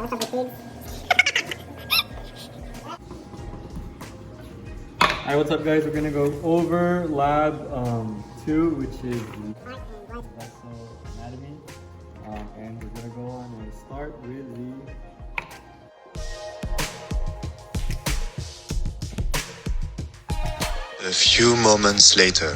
Alright, what's up guys? We're gonna go over lab 2, which is the vessel anatomy. And we're gonna go on and start with A few moments later.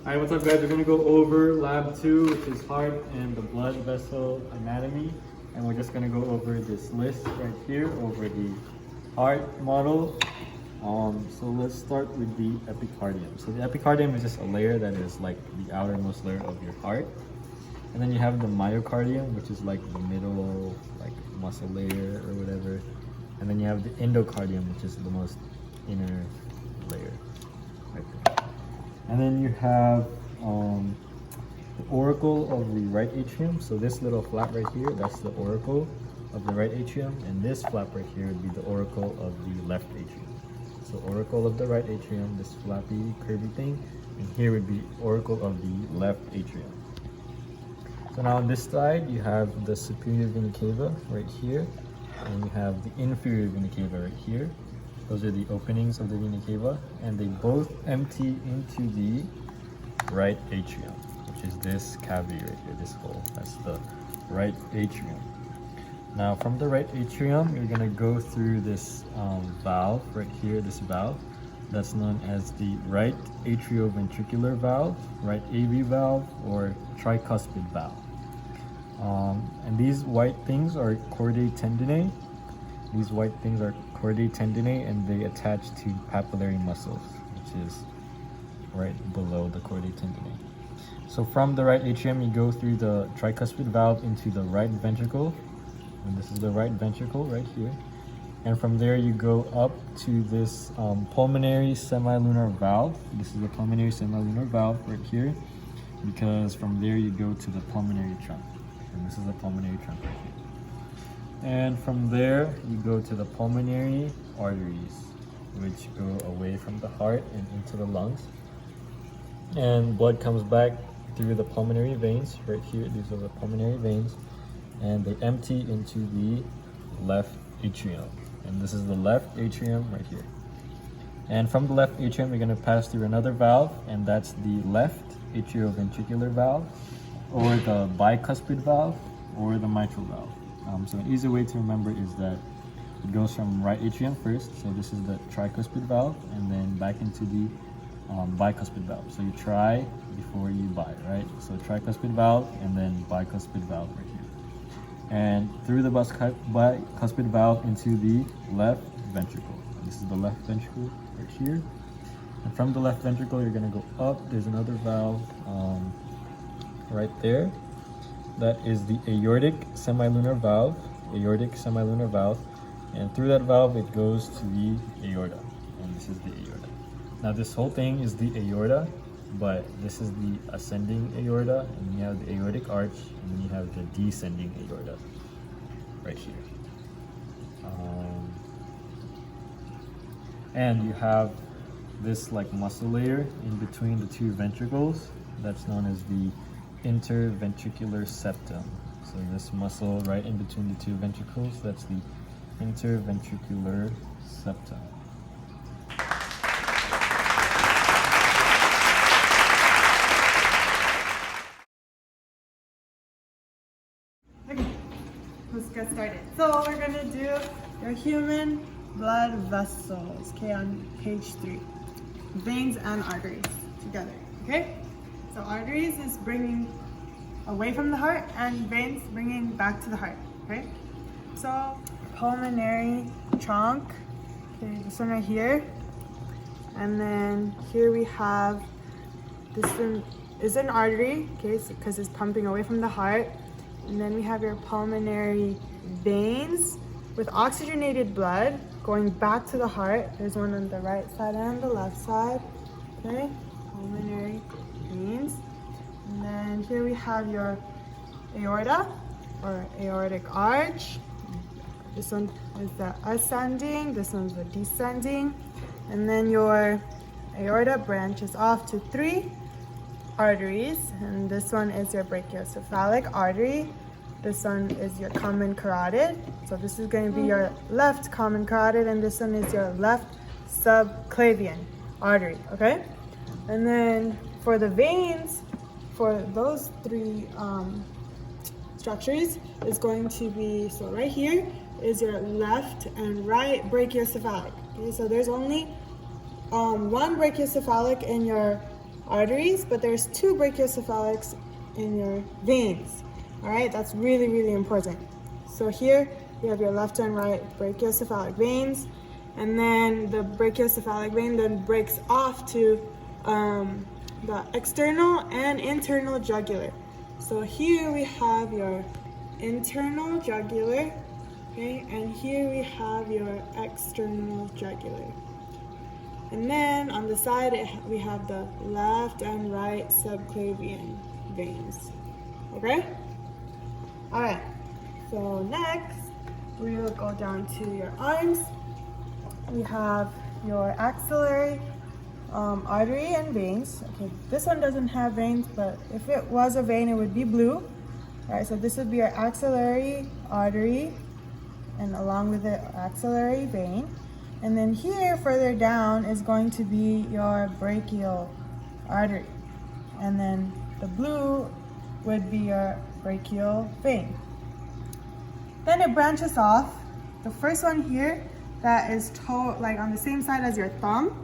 Alright, what's up guys? We're gonna go over lab 2, which is heart and the blood vessel anatomy. And we're just gonna go over this list right here, over the heart model. So let's start with the epicardium. So the epicardium is just a layer that is like the outermost layer of your heart. And then you have the myocardium, which is like the middle, like muscle layer or whatever. And then you have the endocardium, which is the most inner layer, right there. And then you have the auricle of the right atrium. So this little flap right here, that's the auricle of the right atrium, and this flap right here would be the auricle of the left atrium. So auricle of the right atrium, this flappy curvy thing, and here would be auricle of the left atrium. So now on this side you have the superior vena cava right here, and you have the inferior vena cava right here. Those are the openings of the vena cava, and they both empty into the right atrium, which is this cavity right here, this hole. That's the right atrium. Now from the right atrium, you're gonna go through this valve right here, this valve. That's known as the right atrioventricular valve, right AV valve, or tricuspid valve. And these white things are chordae tendinae. These white things are chordae tendinae, and they attach to papillary muscles, which is right below the chordae tendinae. So from the right atrium, you go through the tricuspid valve into the right ventricle, and this is the right ventricle right here. And from there you go up to this pulmonary semilunar valve. This is the pulmonary semilunar valve right here, because from there you go to the pulmonary trunk, and this is the pulmonary trunk right here. And from there you go to the pulmonary arteries, which go away from the heart and into the lungs. And blood comes back through the pulmonary veins right here. These are the pulmonary veins, and they empty into the left atrium. And this is the left atrium right here. And from the left atrium, you're going to pass through another valve, and that's the left atrioventricular valve, or the bicuspid valve, or the mitral valve. So an easy way to remember is that it goes from right atrium first. So this is the tricuspid valve, and then back into the bicuspid valve. So you try before you buy, right? So tricuspid valve and then bicuspid valve right here. And through the bicuspid valve into the left ventricle. And this is the left ventricle right here. And from the left ventricle, you're going to go up. There's another valve right there. That is the aortic semilunar valve. Aortic semilunar valve. And through that valve, it goes to the aorta. And this is the aorta. Now this whole thing is the aorta, but this is the ascending aorta, and you have the aortic arch, and then you have the descending aorta right here. And you have this like muscle layer in between the two ventricles that's known as the interventricular septum. So this muscle right in between the two ventricles, that's the interventricular septum. Okay, let's get started. So we're gonna do your human blood vessels, okay, on page 3. Veins and arteries together, okay? So arteries is bringing away from the heart, and veins bringing back to the heart, right? So pulmonary trunk, okay, this one right here. And then here we have, this one is an artery, okay, because it's pumping away from the heart. And then we have your pulmonary veins with oxygenated blood going back to the heart. There's one on the right side and the left side, okay? Pulmonary veins. And then here we have your aorta or aortic arch. This one is the ascending, this one's the descending. And then your aorta branches off to 3 arteries, and this one is your brachiocephalic artery. This one is your common carotid. So this is going to be your left common carotid, and this one is your left subclavian artery, okay? And then for the veins, for those three structures is going to be, so right here is your left and right brachiocephalic. Okay, so there's only one brachiocephalic in your arteries, but there's two brachiocephalics in your veins. All right, that's really, really important. So here you have your left and right brachiocephalic veins, and then the brachiocephalic vein then breaks off to the external and internal jugular. So here we have your internal jugular, okay, and here we have your external jugular. And then on the side we have the left and right subclavian veins, okay? All right, so next we will go down to your arms. We have your axillary artery and veins. Okay, this one doesn't have veins, but if it was a vein, it would be blue. All right, so this would be your axillary artery, and along with the axillary vein. And then here, further down, is going to be your brachial artery. And then the blue would be your brachial vein. Then it branches off. The first one here, that is like on the same side as your thumb.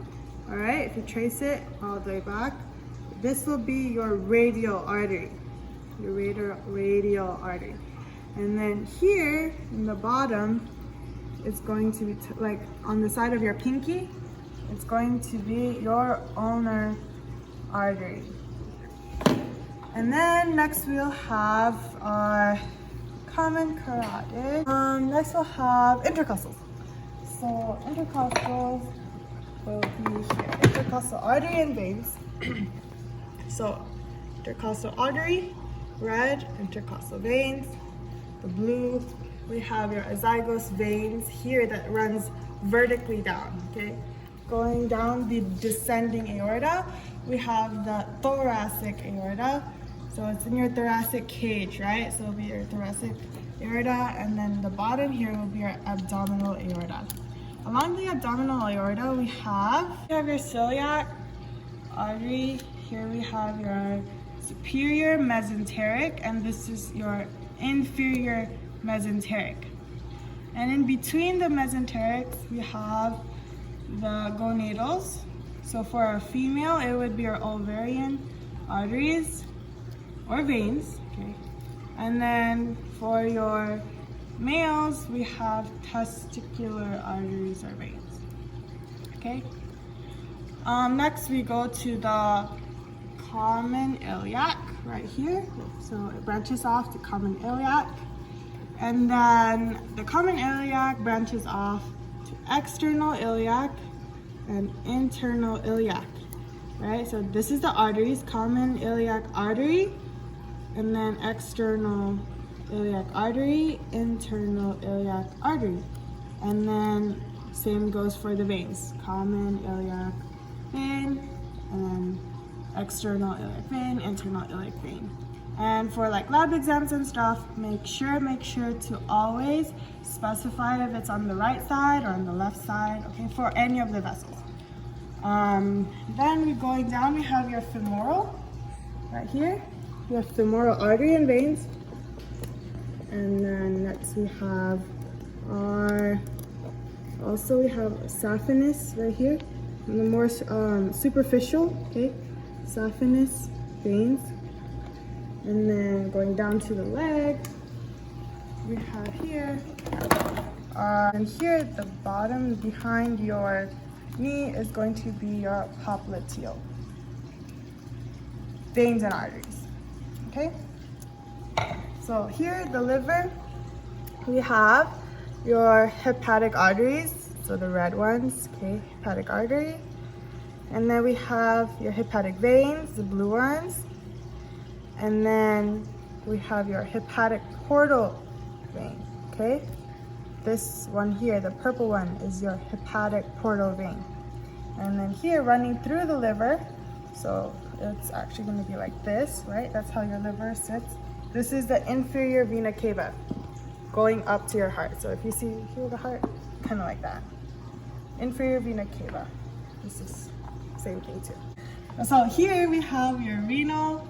All right, if you trace it all the way back, this will be your radial artery, your radial artery. And then here in the bottom, it's going to be like on the side of your pinky, it's going to be your ulnar artery. And then next we'll have our common carotid. Next we'll have intercostals. So intercostals will be here, intercostal artery and veins. So intercostal artery, red, intercostal veins. The blue, we have your azygos veins here that runs vertically down, okay? Going down the descending aorta, we have the thoracic aorta. So it's in your thoracic cage, right? So it'll be your thoracic aorta, and then the bottom here will be your abdominal aorta. Along the abdominal aorta, we have your celiac artery. Here we have your superior mesenteric, and this is your inferior mesenteric. And in between the mesenterics, we have the gonadals. So for a female, it would be your ovarian arteries or veins, okay? And then for your males, we have testicular arteries or veins, okay? Next, we go to the common iliac right here. So it branches off to common iliac. And then the common iliac branches off to external iliac and internal iliac, right? So this is the arteries, common iliac artery, and then external iliac artery, internal iliac artery. And then same goes for the veins, common iliac vein, and then external iliac vein, internal iliac vein. And for like lab exams and stuff, make sure to always specify if it's on the right side or on the left side, okay, for any of the vessels. Then we're going down, we have your femoral, right here. We have femoral artery and veins. And then next we have our, also we have saphenous right here. And the more superficial, okay, saphenous veins. And then going down to the leg, we have here, and here at the bottom behind your knee is going to be your popliteal veins and arteries, okay? So here, the liver, we have your hepatic arteries, so the red ones, okay, hepatic artery. And then we have your hepatic veins, the blue ones. And then we have your hepatic portal vein, okay? This one here, the purple one, is your hepatic portal vein. And then here, running through the liver, So it's actually going to be like this, right? That's how your liver sits. This is the inferior vena cava going up to your heart. So if you see here the heart, kind of like that. Inferior vena cava. This is same thing too. So here we have your renal